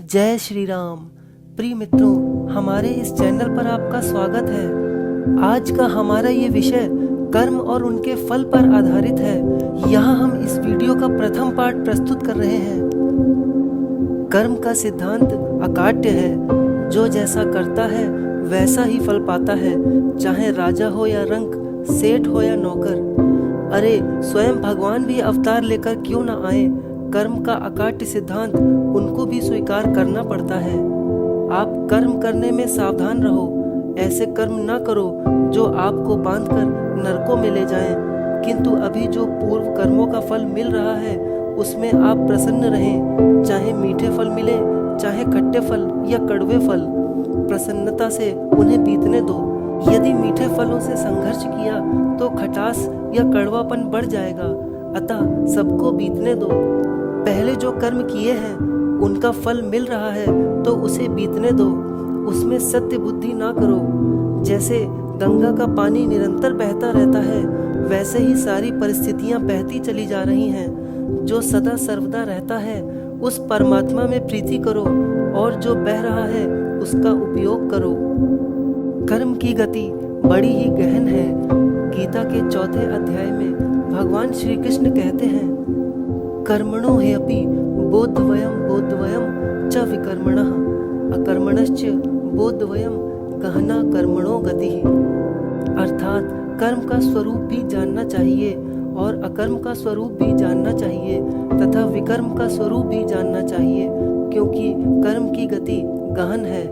जय श्री राम। प्रिय मित्रों, हमारे इस चैनल पर आपका स्वागत है। आज का हमारा ये विषय कर्म और उनके फल पर आधारित है। यहाँ हम इस वीडियो का प्रथम पार्ट प्रस्तुत कर रहे हैं। कर्म का सिद्धांत अकाट्य है। जो जैसा करता है वैसा ही फल पाता है, चाहे राजा हो या रंक, सेठ हो या नौकर। अरे स्वयं भगवान भी अवतार लेकर क्यों न आए, कर्म का अकाट्य सिद्धांत उनको भी स्वीकार करना पड़ता है। आप कर्म करने में सावधान रहो। ऐसे कर्म ना करो जो आपको बांधकर नरकों में ले जाएं, किंतु अभी जो पूर्व कर्मों का फल मिल रहा है उसमें आप प्रसन्न रहें। चाहे मीठे फल मिले, चाहे खट्टे फल या कड़वे फल, प्रसन्नता से उन्हें बीतने दो। यदि मीठे फलों से संघर्ष किया तो खटास या कड़वापन बढ़ जाएगा, अतः सबको बीतने दो। पहले जो कर्म किए हैं उनका फल मिल रहा है तो उसे बीतने दो, उसमें सत्य बुद्धि ना करो। जैसे गंगा का पानी निरंतर बहता रहता है, वैसे ही सारी परिस्थितियां बहती चली जा रही हैं। जो सदा सर्वदा रहता है उस परमात्मा में प्रीति करो, और जो बह रहा है उसका उपयोग करो। कर्म की गति बड़ी ही गहन है। गीता के 4 अध्याय में भगवान श्री कृष्ण कहते हैं, कर्मणो ह्यपि बोधवयम च विकर्मणः अकर्मणश्च बोधवयम गहना कर्मणो गतिः। अर्थात कर्म का स्वरूप भी जानना चाहिए और अकर्म का स्वरूप भी जानना चाहिए तथा विकर्म का स्वरूप भी जानना चाहिए, क्योंकि कर्म की गति गहन है।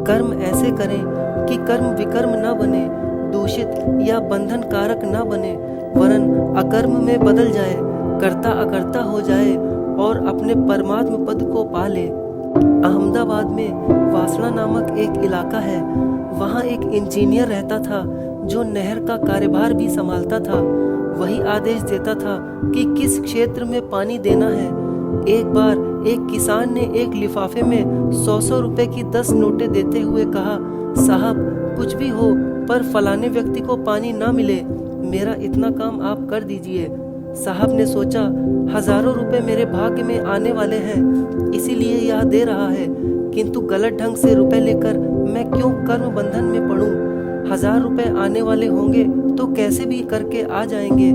कर्म ऐसे करें कि कर्म विकर्म न बने, दूषित या बंधन कारक न बने, वरन अकर्म में बदल जाए, कर्ता अकर्ता हो जाए और अपने परमात्म पद को पा ले। अहमदाबाद में वासना नामक एक इलाका है। वहाँ एक इंजीनियर रहता था जो नहर का कार्यभार भी संभालता था। वही आदेश देता था कि किस क्षेत्र में पानी देना है। एक बार एक किसान ने एक लिफाफे में 100 रुपए की 10 नोटें देते हुए कहा, साहब कुछ भी हो पर फलाने व्यक्ति को पानी ना मिले, मेरा इतना काम आप कर दीजिए। साहब ने सोचा, हजारों रुपए मेरे भाग्य में आने वाले हैं, इसीलिए यह दे रहा है, किंतु गलत ढंग से रुपए लेकर मैं क्यों कर्म बंधन में पड़ूं। 1000 रुपए आने वाले होंगे तो कैसे भी करके आ जाएंगे।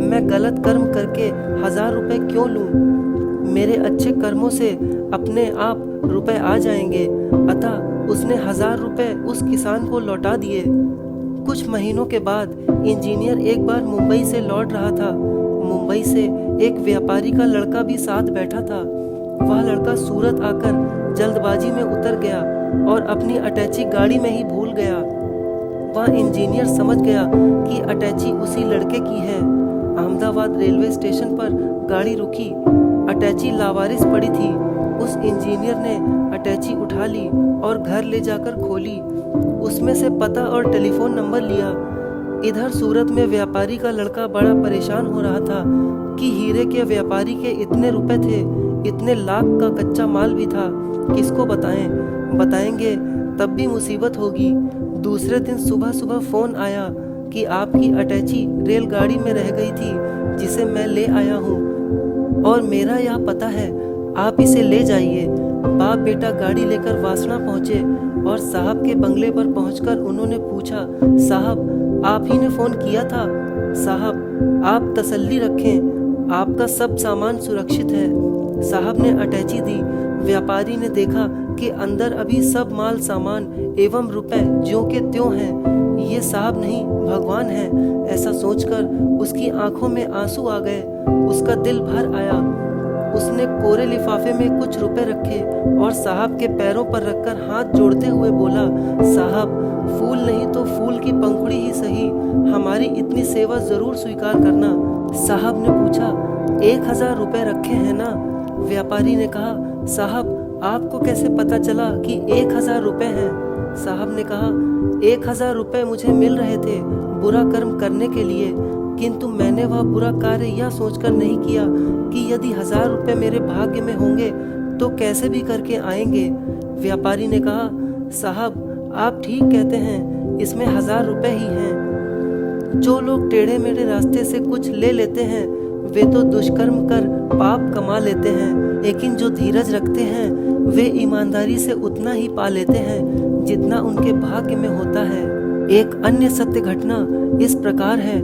मैं गलत कर्म करके 1000 रुपए क्यों लूं। मेरे अच्छे कर्मों से अपने आप रुपए आ जाएंगे। अतः उसने 1000 रुपए उस किसान को लौटा दिए। कुछ महीनों के बाद इंजीनियर एक बार मुंबई से लौट रहा था। मुंबई से एक व्यापारी का लड़का भी साथ बैठा था। वह लड़का सूरत आकर जल्दबाजी में उतर गया और अपनी अटैची गाड़ी में ही भूल गया। वह इंजीनियर समझ गया कि अटैची उसी लड़के की है। अहमदाबाद रेलवे स्टेशन पर गाड़ी रुकी। अटैची लावारिस पड़ी थी। उस इंजीनियर ने अटैची उठा ली और घर ले जाकर खोली। उसमें से पता और टेलीफोन नंबर लिया। इधर सूरत में व्यापारी का लड़का बड़ा परेशान हो रहा था कि हीरे के व्यापारी के इतने रुपए थे, इतने लाख का कच्चा माल भी था, किसको बताएं। बताएंगे तब भी मुसीबत होगी। दूसरे दिन सुबह सुबह फोन आया कि आपकी अटैची रेलगाड़ी में रह गई थी, जिसे मैं ले आया हूँ और मेरा यह पता है, आप इसे ले जाइए। बाप बेटा गाड़ी लेकर वासना पहुँचे और साहब के बंगले पर पहुंचकर उन्होंने पूछा, साहब आप ही ने फोन किया था। साहब आप तसल्ली रखें, आपका सब सामान सुरक्षित है। साहब ने अटैची दी। व्यापारी ने देखा कि अंदर अभी सब माल सामान एवं रुपए ज्यों के त्यों हैं। ये साहब नहीं भगवान है। ऐसा सोचकर उसकी आंखों में आंसू आ गए। उसका दिल भर आया। उसने कोरे लिफाफे में कुछ रुपए रखे और साहब के पैरों पर रखकर हाथ जोड़ते हुए बोला, साहब फूल नहीं तो फूल की पंखुड़ी ही सही, हमारी इतनी सेवा जरूर स्वीकार करना। साहब ने पूछा, 1000 रुपए रखे हैं ना। व्यापारी ने कहा, साहब आपको कैसे पता चला कि 1000 रुपए हैं। साहब ने कहा, 1000 रुपए मुझे मिल रहे थे बुरा कर्म करने के लिए, किंतु मैंने वह बुरा कार्य यह सोचकर नहीं किया कि यदि 1000 रुपए मेरे भाग्य में होंगे तो कैसे भी करके आएंगे। व्यापारी ने कहा, साहब आप ठीक कहते हैं, इसमें 1000 रुपए ही हैं। जो लोग टेढ़े मेढ़े रास्ते से कुछ ले लेते हैं वे तो दुष्कर्म कर पाप कमा लेते हैं, लेकिन जो धीरज रखते हैं वे ईमानदारी से उतना ही पा लेते हैं जितना उनके भाग्य में होता है। एक अन्य सत्य घटना इस प्रकार है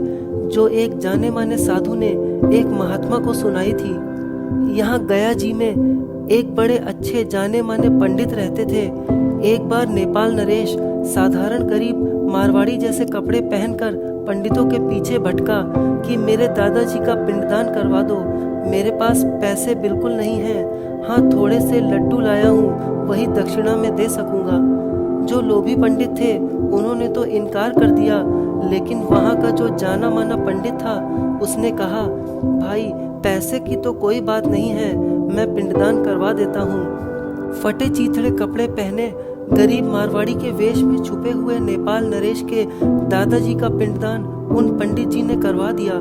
जो एक जाने माने साधु ने एक महात्मा को सुनाई थी। यहाँ गया जी में एक बड़े अच्छे जाने माने पंडित रहते थे। एक बार नेपाल नरेश साधारण गरीब मारवाड़ी जैसे कपड़े पहनकर पंडितों के पीछे भटका कि मेरे दादाजी का पिंडदान करवा दो। मेरे पास पैसे बिल्कुल नहीं हैं, हाँ थोड़े से लड्डू लाया हूँ, वही दक्षिणा में दे सकूँगा। जो लोभी पंडित थे उन्होंने तो इनकार कर दिया, लेकिन वहाँ का जो जाना माना पंडित था उसने कहा, भाई पैसे की तो कोई बात नहीं है, मैं पिंडदान करवा देता हूँ। फटे चीथड़े कपड़े पहने गरीब मारवाड़ी के वेश में छुपे हुए नेपाल नरेश के दादाजी का पिंडदान उन पंडित जी ने करवा दिया।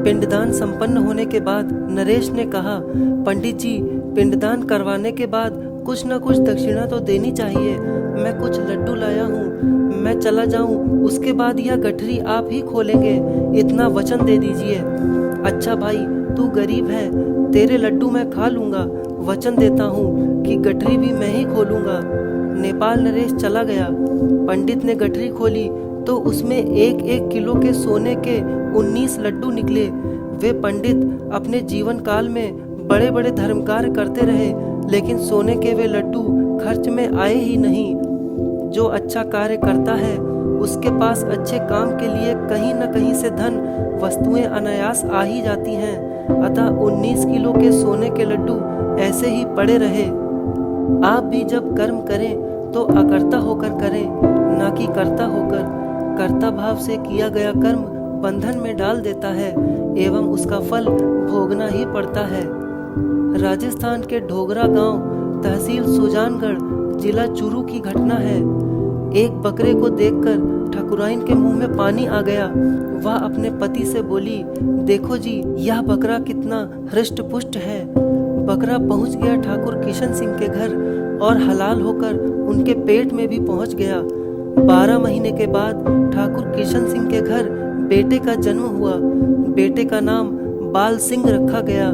पिंडदान संपन्न होने के बाद नरेश ने कहा, पंडित जी पिंडदान करवाने के बाद कुछ न कुछ दक्षिणा तो देनी चाहिए। मैं कुछ लड्डू लाया हूँ, मैं चला जाऊँ, उसके बाद यह गठरी आप ही खोलेंगे, इतना वचन दे दीजिए। अच्छा भाई तू गरीब है, तेरे लड्डू मैं खा लूँगा, वचन देता हूँ कि गठरी भी मैं ही खोलूँगा। नेपाल नरेश चला गया। पंडित ने गठरी खोली तो उसमें 1-1 किलो के सोने के 19 लड्डू निकले। वे पंडित अपने जीवन काल में बड़े बड़े धर्म कार्य करते रहे, लेकिन सोने के वे लड्डू खर्च में आए ही नहीं। जो अच्छा कार्य करता है उसके पास अच्छे काम के लिए कहीं न कहीं से धन वस्तुएं अनायास आ ही जाती हैं। अतः 19 किलो के सोने के लड्डू ऐसे ही पड़े रहे। आप भी जब कर्म करें तो अकर्ता होकर करें, ना कि कर्ता होकर। कर्ता भाव से किया गया कर्म बंधन में डाल देता है एवं उसका फल भोगना ही पड़ता है। राजस्थान के ढोगरा गांव, तहसील सुजानगढ़, जिला चूरू की घटना है। एक बकरे को देखकर ठाकुराइन के मुंह में पानी आ गया। वह अपने पति से बोली, देखो जी यह बकरा कितना हृष्ट पुष्ट है। बकरा पहुंच गया ठाकुर किशन सिंह के घर और हलाल होकर उनके पेट में भी पहुंच गया। 12 महीने के बाद ठाकुर किशन सिंह के घर बेटे का जन्म हुआ। बेटे का नाम बाल सिंह रखा गया।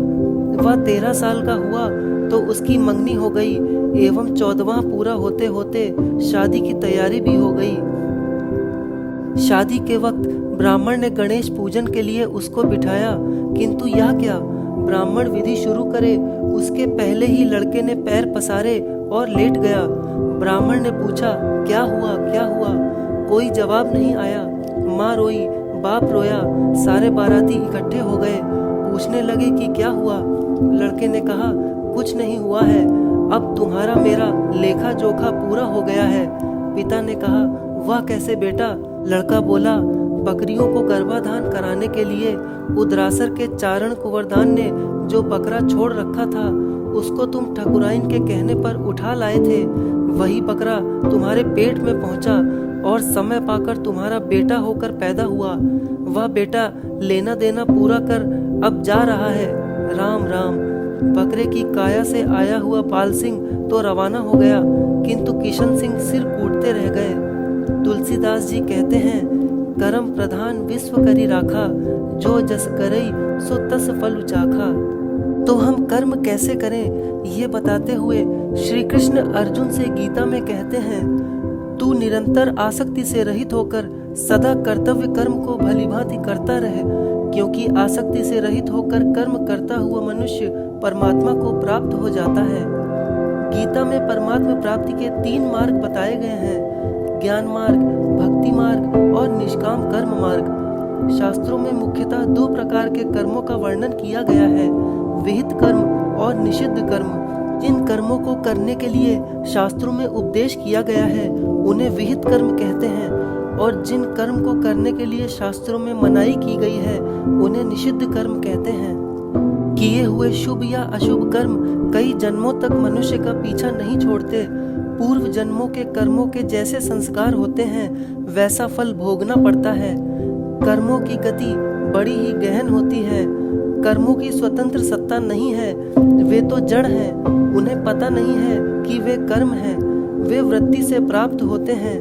वह 13 साल का हुआ तो उसकी मंगनी हो गई एवं 14वां पूरा होते होते शादी की तैयारी भी हो गई। शादी के वक्त ब्राह्मण ने गणेश पूजन के लिए उसको बिठाया, किंतु यह क्या, ब्राह्मण विधि शुरू करे उसके पहले ही लड़के ने पैर पसारे और लेट गया। ब्राह्मण ने पूछा, क्या हुआ क्या हुआ? कोई जवाब नहीं आया। माँ रोई, बाप रोया, सारे बाराती इकट्ठे हो गए। पूछने लगे कि क्या हुआ? लड़के ने कहा, कुछ नहीं हुआ है, अब तुम्हारा मेरा लेखा जोखा पूरा हो गया है। पिता ने कहा, वह कैसे बेटा? लड़का बोला, बकरियों को गर्भाधान कराने के लिए उदरासर के चारण कुंवरदान ने जो बकरा छोड़ रखा था उसको तुम ठकुराइन के कहने पर उठा लाए थे। वही बकरा तुम्हारे पेट में पहुंचा और समय पाकर तुम्हारा बेटा होकर पैदा हुआ। वह बेटा लेना देना पूरा कर अब जा रहा है। राम राम। बकरे की काया से आया हुआ पाल सिंह तो रवाना हो गया, किंतु किशन सिंह सिर कूटते रह गए। तुलसीदास जी कहते हैं, कर्म प्रधान विश्व करी राखा, जो जस करई सो तस फल चाखा। तो हम कर्म कैसे करें ये बताते हुए श्री कृष्ण अर्जुन से गीता में कहते हैं, तू निरंतर आसक्ति से रहित होकर सदा कर्तव्य कर्म को भलीभांति करता रहे, क्योंकि आसक्ति से रहित होकर कर्म करता हुआ मनुष्य परमात्मा को प्राप्त हो जाता है। गीता में परमात्मा प्राप्ति के 3 मार्ग बताए गए हैं, ज्ञान मार्ग, भक्ति मार्ग और निष्काम कर्म मार्ग। शास्त्रों में मुख्यतः 2 प्रकार के कर्मों का वर्णन किया गया है, विहित कर्म और निषिद्ध कर्म। जिन कर्मों को करने के लिए शास्त्रों में उपदेश किया गया है उन्हें विहित कर्म कहते हैं, और जिन कर्म को करने के लिए शास्त्रों में मनाही की गई है उन्हें निषिद्ध कर्म कहते हैं। किए हुए शुभ या अशुभ कर्म कई जन्मों तक मनुष्य का पीछा नहीं छोड़ते। पूर्व जन्मों के कर्मों के जैसे संस्कार होते हैं वैसा फल भोगना पड़ता है। कर्मों की गति बड़ी ही गहन होती है। कर्मों की स्वतंत्र सत्ता नहीं है, वे तो जड़ हैं, उन्हें पता नहीं है कि वे कर्म हैं, वे वृत्ति से प्राप्त होते हैं।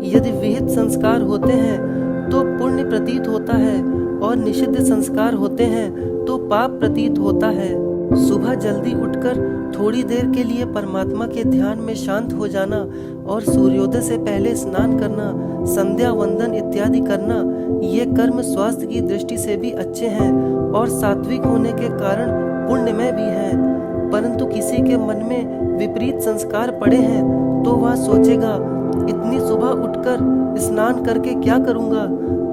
यदि विहित संस्कार होते हैं तो पुण्य प्रतीत होता है और निषिद्ध संस्कार होते हैं तो पाप प्रतीत होता है। सुबह जल्दी उठकर थोड़ी देर के लिए परमात्मा के ध्यान में शांत हो जाना और सूर्योदय से पहले स्नान करना, संध्या वंदन इत्यादि करना, ये कर्म स्वास्थ्य की दृष्टि से भी अच्छे हैं और सात्विक होने के कारण पुण्यमय भी हैं। परंतु किसी के मन में विपरीत संस्कार पड़े हैं तो वह सोचेगा, इतनी सुबह उठकर स्नान करके क्या करूँगा।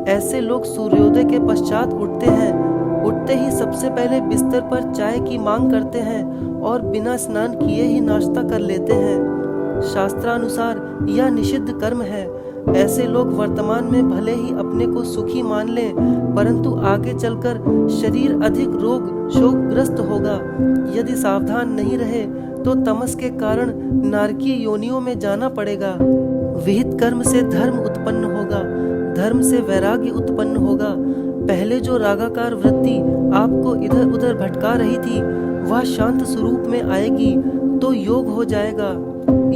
ऐसे लोग सूर्योदय के पश्चात उठते हैं। उठते ही सबसे पहले बिस्तर पर चाय की मांग करते हैं और बिना स्नान किए ही नाश्ता कर लेते हैं। शास्त्रानुसार यह निषिद्ध कर्म है। ऐसे लोग वर्तमान में भले ही अपने को सुखी मान लें, परंतु आगे चलकर शरीर अधिक रोग शोकग्रस्त होगा। यदि सावधान नहीं रहे तो तमस के कारण नारकीय योनियों में जाना पड़ेगा। विहित कर्म से धर्म उत्पन्न होगा, धर्म से वैराग्य उत्पन्न होगा। पहले जो रागाकार वृत्ति आपको इधर उधर भटका रही थी वह शांत स्वरूप में आएगी तो योग हो जाएगा।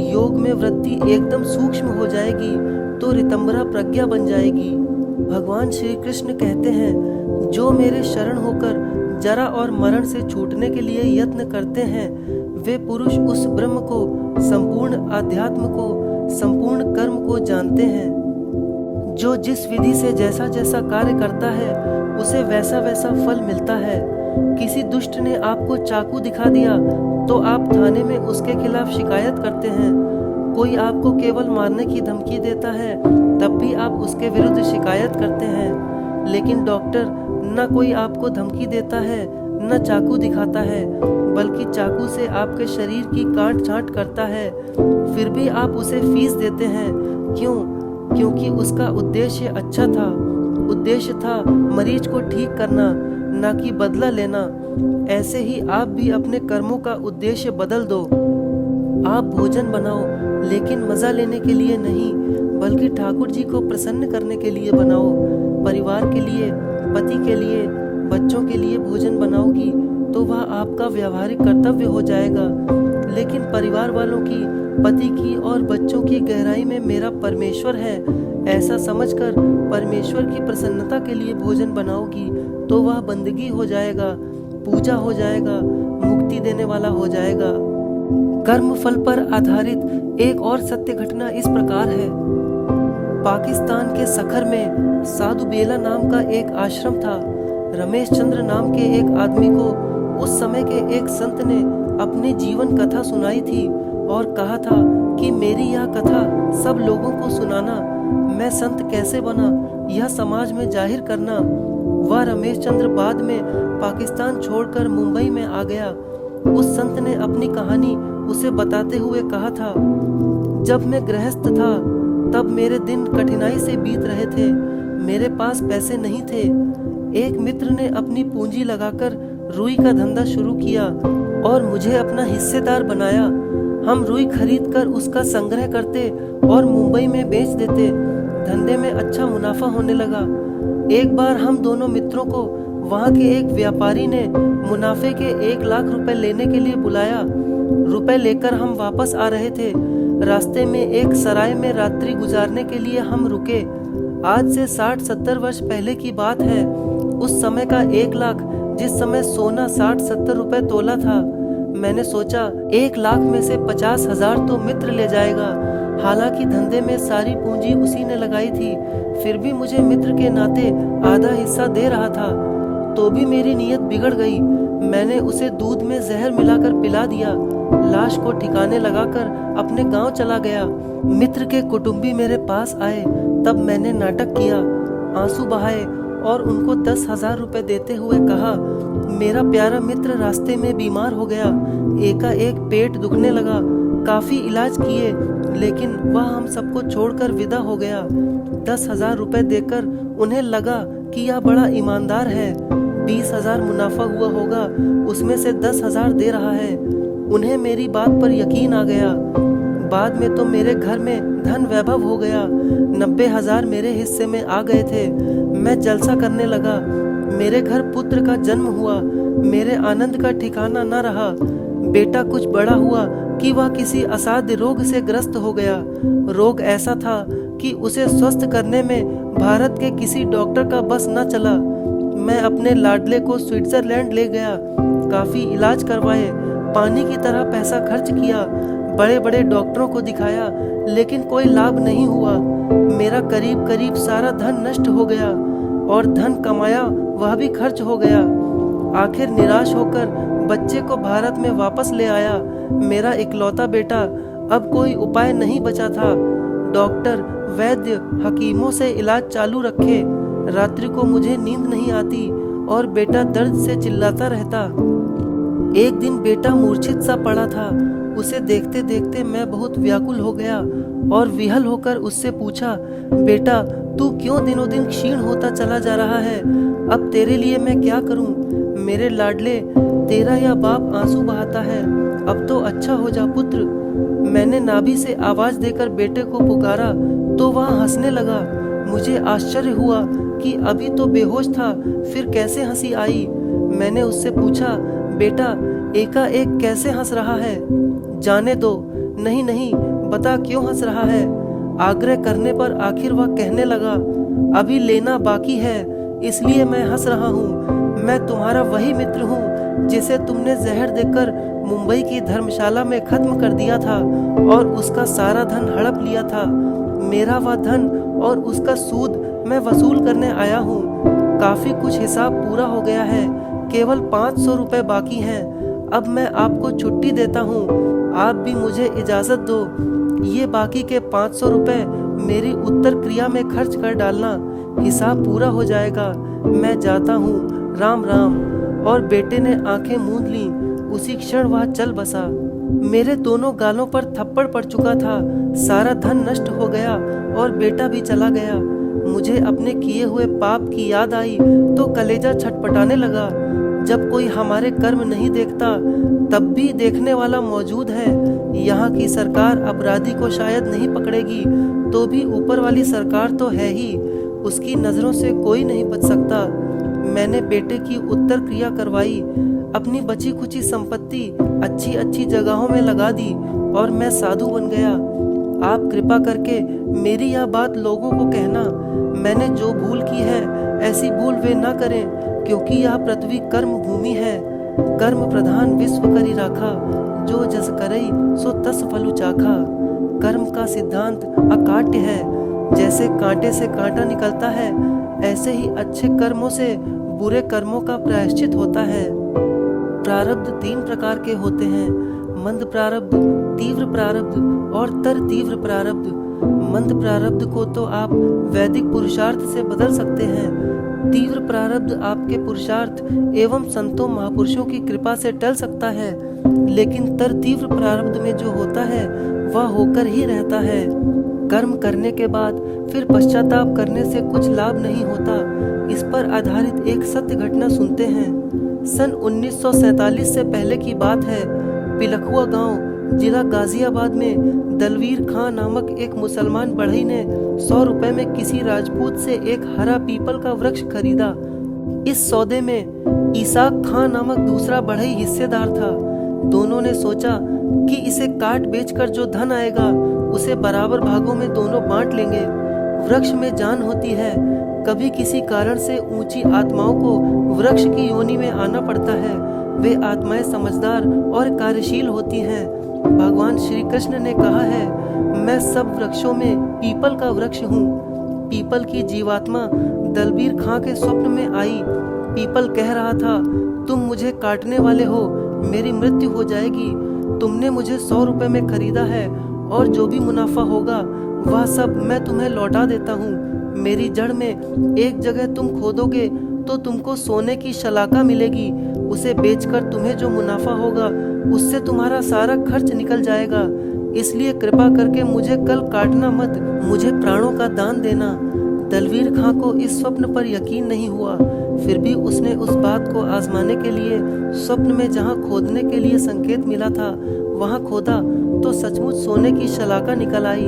योग में वृत्ति एकदम सूक्ष्म हो जाएगी तो ऋतंबरा प्रज्ञा बन जाएगी। भगवान श्री कृष्ण कहते हैं, जो मेरे शरण होकर जरा और मरण से छूटने के लिए यत्न करते हैं वे पुरुष उस ब्रह्म को, संपूर्ण आध्यात्म को, संपूर्ण कर्म को जानते हैं। जो जिस विधि से जैसा जैसा कार्य करता है उसे वैसा वैसा फल मिलता है। किसी दुष्ट ने आपको चाकू दिखा दिया तो आप थाने में उसके खिलाफ शिकायत करते हैं। कोई आपको केवल मारने की धमकी देता है तब भी आप उसके विरुद्ध शिकायत करते हैं। लेकिन डॉक्टर न कोई आपको धमकी देता है न चाकू दिखाता है, बल्कि चाकू से आपके शरीर की काट छांट करता है, फिर भी आप उसे फीस देते हैं। क्यों? क्योंकि उसका उद्देश्य अच्छा था। उद्देश्य था मरीज को ठीक करना, ना कि बदला लेना। ऐसे ही आप भी अपने कर्मों का उद्देश्य बदल दो। आप भोजन बनाओ, लेकिन मजा लेने के लिए नहीं, बल्कि ठाकुर जी को प्रसन्न करने के लिए बनाओ। परिवार के लिए, पति के लिए, बच्चों के लिए भोजन बनाओगी तो वह आपका व्यावहारिक कर्तव्य हो जाएगा। लेकिन परिवार वालों की, पति की और बच्चों की गहराई में मेरा परमेश्वर है ऐसा समझकर परमेश्वर की प्रसन्नता के लिए भोजन बनाओगी तो वह बंदगी हो जाएगा, पूजा हो जाएगा, मुक्ति देने वाला हो जाएगा। कर्म फल पर आधारित एक और सत्य घटना इस प्रकार है। पाकिस्तान के सखर में साधु बेला नाम का एक आश्रम था। रमेश चंद्र नाम के एक आदमी को उस समय के एक संत ने अपनी जीवन कथा सुनाई थी और कहा था कि मेरी यह कथा सब लोगों को सुनाना। मैं संत कैसे बना यह समाज में जाहिर करना। वह रमेश चंद्र बाद में पाकिस्तान छोड़कर मुंबई में आ गया। उस संत ने अपनी कहानी उसे बताते हुए कहा था, जब मैं गृहस्थ था तब मेरे दिन कठिनाई से बीत रहे थे। मेरे पास पैसे नहीं थे। एक मित्र ने अपनी पूंजी लगाकर रुई का धंधा शुरू किया और मुझे अपना हिस्सेदार बनाया। हम रुई खरीदकर उसका संग्रह करते और मुंबई में बेच देते। धंधे में अच्छा मुनाफा होने लगा। एक बार हम दोनों मित्रों को वहाँ के एक व्यापारी ने मुनाफे के 1 लाख रुपए लेने के लिए बुलाया। रुपए लेकर हम वापस आ रहे थे। रास्ते में एक सराय में रात्रि गुजारने के लिए हम रुके। आज से 60-70 वर्ष पहले की बात है। उस समय का 1 लाख, जिस समय सोना 60-70 रुपए तोला था। मैंने सोचा 1 लाख में से 50,000 तो मित्र ले जाएगा। हालांकि धंधे में सारी पूंजी उसी ने लगाई थी, फिर भी मुझे मित्र के नाते आधा हिस्सा दे रहा था। तो भी मेरी नीयत बिगड़ गई। मैंने उसे दूध में जहर मिलाकर पिला दिया। लाश को ठिकाने लगाकर अपने गांव चला गया। मित्र के कुटुंबी मेरे पास आए, तब मैंने नाटक किया, आंसू बहाए और उनको 10,000 रुपए देते हुए कहा, मेरा प्यारा मित्र रास्ते में बीमार हो गया। एकाएक पेट दुखने लगा। काफी इलाज किए, लेकिन वह हम सबको छोड़कर विदा हो गया। 10,000 रुपए देकर उन्हें लगा कि यह बड़ा ईमानदार है। 20,000 मुनाफा हुआ होगा, उसमें से 10,000 दे रहा है। उन्हें मेरी बात पर यकीन आ गया। बाद में तो मेरे घर में धन वैभव हो गया। 90,000 मेरे हिस्से में आ गए थे। मैं जलसा करने लगा। मेरे घर पुत्र का जन्म हुआ। मेरे आनंद का ठिकाना न रहा। बेटा कुछ बड़ा हुआ कि वह किसी असाध्य रोग से ग्रस्त हो गया। रोग ऐसा था कि उसे स्वस्थ करने में भारत के किसी डॉक्टर का बस न चला। मैं अपने लाडले को स्विट्जरलैंड ले गया। काफी इलाज करवाए, पानी की तरह पैसा खर्च किया, बड़े बड़े डॉक्टरों को दिखाया, लेकिन कोई लाभ नहीं हुआ। मेरा करीब करीब सारा धन नष्ट हो गया और धन कमाया वह भी खर्च हो गया। आखिर निराश होकर बच्चे को भारत में वापस ले आया। मेरा इकलौता बेटा, अब कोई उपाय नहीं बचा था। डॉक्टर, वैद्य, हकीमों से इलाज चालू रखे। रात्रि को मुझे नींद नहीं आती और बेटा दर्द से चिल्लाता रहता। एक दिन बेटा मूर्छित सा पड़ा था। उसे देखते देखते मैं बहुत व्याकुल हो गया और विहल होकर उससे पूछा, बेटा तू क्यों दिनों दिन क्षीण होता चला जा रहा है? अब तेरे लिए मैं क्या करूं? मेरे लाडले, तेरा यह बाप आंसू बहाता है, अब तो अच्छा हो जा पुत्र। मैंने नाभि से आवाज देकर बेटे को पुकारा तो वह हंसने लगा। मुझे आश्चर्य हुआ कि अभी तो बेहोश था, फिर कैसे हंसी आई। मैंने उससे पूछा, बेटा एकाएक कैसे हंस रहा है? जाने दो। नहीं नहीं, बता क्यों हंस रहा है? आग्रह करने पर आखिर वह कहने लगा, अभी लेना बाकी है, इसलिए मैं हंस रहा हूँ। मैं तुम्हारा वही मित्र हूँ जिसे तुमने जहर देकर मुंबई की धर्मशाला में खत्म कर दिया था और उसका सारा धन हड़प लिया था। मेरा वह धन और उसका सूद मैं वसूल करने आया हूँ। काफी कुछ हिसाब पूरा हो गया है, केवल 500 रुपए बाकी हैं। अब मैं आपको छुट्टी देता हूँ, आप भी मुझे इजाजत दो। ये बाकी के 500 रुपए मेरी उत्तर क्रिया में खर्च कर डालना, हिसाब पूरा हो जाएगा। मैं जाता हूँ, राम राम। और बेटे ने आंखें मूंद ली। उसी क्षण वह चल बसा। मेरे दोनों गालों पर थप्पड़ पड़ चुका था। सारा धन नष्ट हो गया और बेटा भी चला गया। मुझे अपने किए हुए पाप की याद आई तो कलेजा छटपटाने लगा। जब कोई हमारे कर्म नहीं देखता, तब भी देखने वाला मौजूद है। यहाँ की सरकार अपराधी को शायद नहीं पकड़ेगी, तो भी ऊपर वाली सरकार तो है ही, उसकी नजरों से कोई नहीं बच सकता। मैंने बेटे की उत्तर क्रिया करवाई, अपनी बची खुची संपत्ति अच्छी अच्छी जगहों में लगा दी और मैं साधु बन गया। आप कृपा करके मेरी यह बात लोगों को कहना। मैंने जो भूल की है, ऐसी भूल वे न करें, क्योंकि यह पृथ्वी कर्म भूमि है। कर्म प्रधान विश्व करी राखा, जो जस करई सो तस फलु चाखा। कर्म का सिद्धांत अकाट्य है। जैसे कांटे से कांटा निकलता है, ऐसे ही अच्छे कर्मों से बुरे कर्मों का प्रायश्चित होता है। प्रारब्ध 3 प्रकार के होते हैं, मंद प्रारब्ध, तीव्र प्रारब्ध और तर तीव्र प्रारब्ध। मंद प्रारब्ध को तो आप वैदिक पुरुषार्थ से बदल सकते हैं। तीव्र प्रारब्ध आपके पुरुषार्थ एवं संतों महापुरुषों की कृपा से टल सकता है, लेकिन तर तीव्र प्रारब्ध में जो होता है वह होकर ही रहता है। कर्म करने के बाद फिर पश्चाताप करने से कुछ लाभ नहीं होता। इस पर आधारित एक सत्य घटना सुनते हैं। सन 1947 से पहले की बात है। पिलखुआ गांव, जिला गाजियाबाद में दलवीर खां नामक एक मुसलमान बढ़ई ने 100 रुपए में किसी राजपूत से एक हरा पीपल का वृक्ष खरीदा। इस सौदे में इसाक खां नामक दूसरा बढ़ई हिस्सेदार था। दोनों ने सोचा कि इसे काट बेचकर जो धन आएगा उसे बराबर भागों में दोनों बांट लेंगे। वृक्ष में जान होती है, कभी किसी कारण से ऊंची आत्माओं को वृक्ष की योनि में आना पड़ता है। वे आत्माएं समझदार और कार्यशील होती हैं। भगवान श्री कृष्ण ने कहा है, मैं सब वृक्षों में पीपल का वृक्ष हूँ। पीपल की जीवात्मा दलबीर खां के स्वप्न में आई। पीपल कह रहा था, तुम मुझे काटने वाले हो, मेरी मृत्यु हो जाएगी। तुमने मुझे 100 रुपए में खरीदा है और जो भी मुनाफा होगा वह सब मैं तुम्हें लौटा देता हूँ। मेरी जड़ में एक जगह तुम खोदोगे तो तुमको सोने की शलाका मिलेगी। उसे बेचकर तुम्हें जो मुनाफा होगा उससे तुम्हारा सारा खर्च निकल जाएगा। इसलिए कृपा करके मुझे कल काटना मत, मुझे प्राणों का दान देना। दलवीर खां को इस स्वप्न पर यकीन नहीं हुआ, फिर भी उसने उस बात को आजमाने के लिए स्वप्न में जहां खोदने के लिए संकेत मिला था वहां खोदा तो सचमुच सोने की शलाका निकल आई।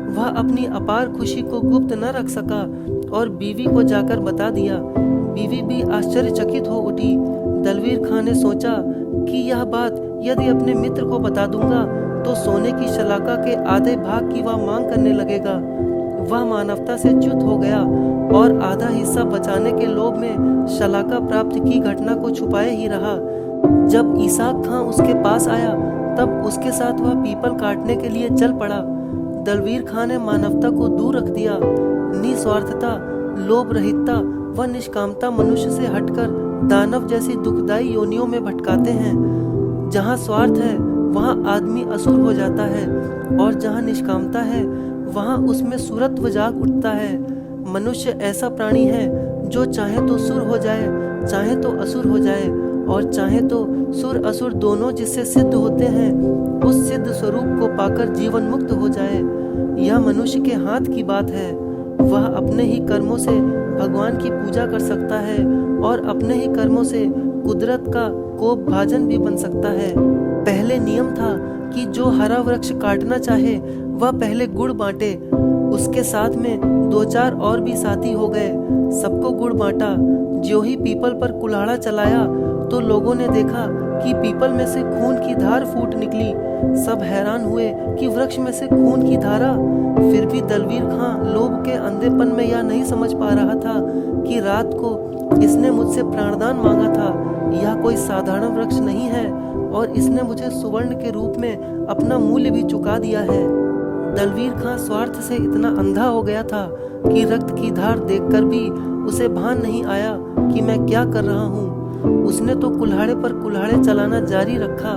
वह अपनी अपार खुशी को गुप्त न रख सका और बीवी को जाकर बता दिया। बीवी भी आश्चर्यचकित हो उठी। दलवीर खां ने सोचा कि यह बात यदि अपने मित्र को बता दूंगा तो सोने की शलाका के आधे भाग की वह मांग करने लगेगा। वह मानवता से च्युत हो गया और आधा हिस्सा बचाने के लोभ में शलाका प्राप्त की घटना को छुपाए ही रहा। जब ईसाक खां उसके पास आया तब उसके साथ वह पीपल काटने के लिए चल पड़ा। दलवीर खां ने मानवता को दूर रख दिया। निस्वार्थता, लोभ रहितता व निष्कामता मनुष्य से हटकर दानव जैसी दुखदायी योनियों में भटकाते हैं। जहाँ स्वार्थ है वहाँ आदमी असुर हो जाता है, और जहाँ निष्कामता है वहाँ उसमें सुरत्व जाग उठता है। मनुष्य ऐसा प्राणी है जो चाहे तो सुर हो जाए, चाहे तो असुर हो जाए, और चाहे तो सुर असुर दोनों जिससे सिद्ध होते हैं उस सिद्ध स्वरूप को पाकर जीवन मुक्त हो जाए। यह मनुष्य के हाथ की बात है। वह अपने ही कर्मों से भगवान की पूजा कर सकता है और अपने ही कर्मों से कुदरत का कोप भाजन भी बन सकता है। पहले नियम था कि जो हरा वृक्ष काटना चाहे वह पहले गुड़ बांटे। उसके साथ में 2-4 और भी साथी हो गए, सबको गुड़ बांटा। ज्यों ही पीपल पर कुल्हाड़ा चलाया तो लोगों ने देखा कि पीपल में से खून की धार फूट निकली। सब हैरान हुए कि वृक्ष में से खून की धारा। फिर भी दलवीर खां लोभ के अंधेपन में यह नहीं समझ पा रहा था कि रात को इसने मुझसे प्राणदान मांगा था। यह कोई साधारण वृक्ष नहीं है और इसने मुझे सुवर्ण के रूप में अपना मूल्य भी चुका दिया है। दलवीर खां स्वार्थ से इतना अंधा हो गया था कि रक्त की धार देखकर भी उसे भान नहीं आया कि मैं क्या कर रहा हूँ। उसने तो कुल्हाड़े पर कुल्हाड़े चलाना जारी रखा।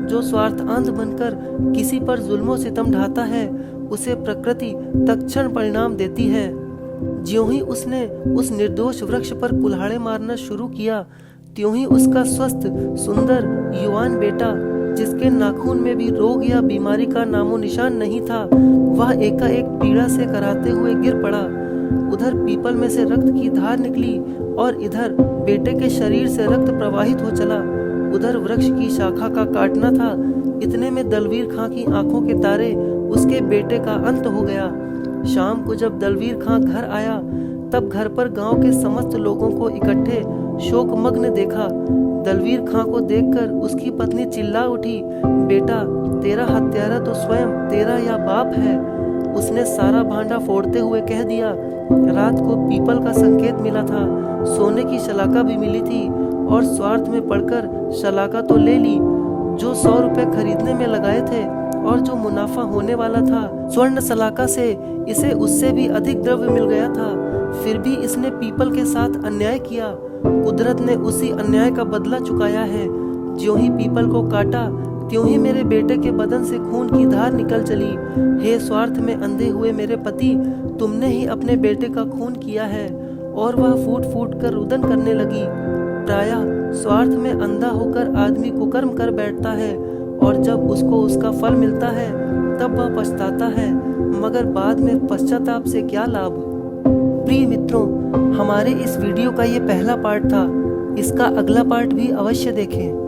जो स्वार्थ अंध बनकर किसी पर जुल्मो सितम ढाता है उसे प्रकृति तत्क्षण परिणाम देती है। ज्यों ही उसने उस निर्दोष वृक्ष पर कुल्हाड़े मारना शुरू किया त्यों ही उसका स्वस्थ सुंदर युवान बेटा, जिसके नाखून में भी रोग या बीमारी का नामो निशान नहीं था, वह एकाएक पीड़ा से कराते हुए गिर पड़ा। उधर पीपल में से रक्त की धार निकली और इधर बेटे के शरीर से रक्त प्रवाहित हो चला। उधर वृक्ष की शाखा का काटना था। इतने में दलवीर खां की आंखों के तारे उसके बेटे का अंत हो गया। शाम को जब दलवीर खां घर आया तब घर पर गांव के समस्त लोगों को इकट्ठे शोकमग्न देखा। दलवीर खां को देखकर उसकी पत्नी चिल्ला उठी, बेटा तेरा हत्यारा तो स्वयं तेरा या बाप है। उसने सारा भांडा फोड़ते हुए कह दिया, रात को पीपल का संकेत मिला था, सोने की शलाका भी मिली थी और स्वार्थ में पड़कर शलाका तो ले ली। जो 100 रुपए खरीदने में लगाए थे और जो मुनाफा होने वाला था स्वर्ण शलाका से, इसे उससे भी अधिक द्रव्य मिल गया था। फिर भी इसने पीपल के साथ अन्याय किया। कुदरत ने उसी अन्याय का बदला चुकाया है। ज्यों ही पीपल को काटा त्यों ही मेरे बेटे के बदन से खून की धार निकल चली। हे स्वार्थ में अंधे हुए मेरे पति, तुमने ही अपने बेटे का खून किया है। और वह फूट फूट कर रुदन करने लगी। प्रायः स्वार्थ में अंधा होकर आदमी कुकर्म कर बैठता है और जब उसको उसका फल मिलता है तब वह पछताता है, मगर बाद में पश्चाताप से क्या लाभ। प्रिय मित्रों, हमारे इस वीडियो का ये पहला पार्ट था। इसका अगला पार्ट भी अवश्य देखें।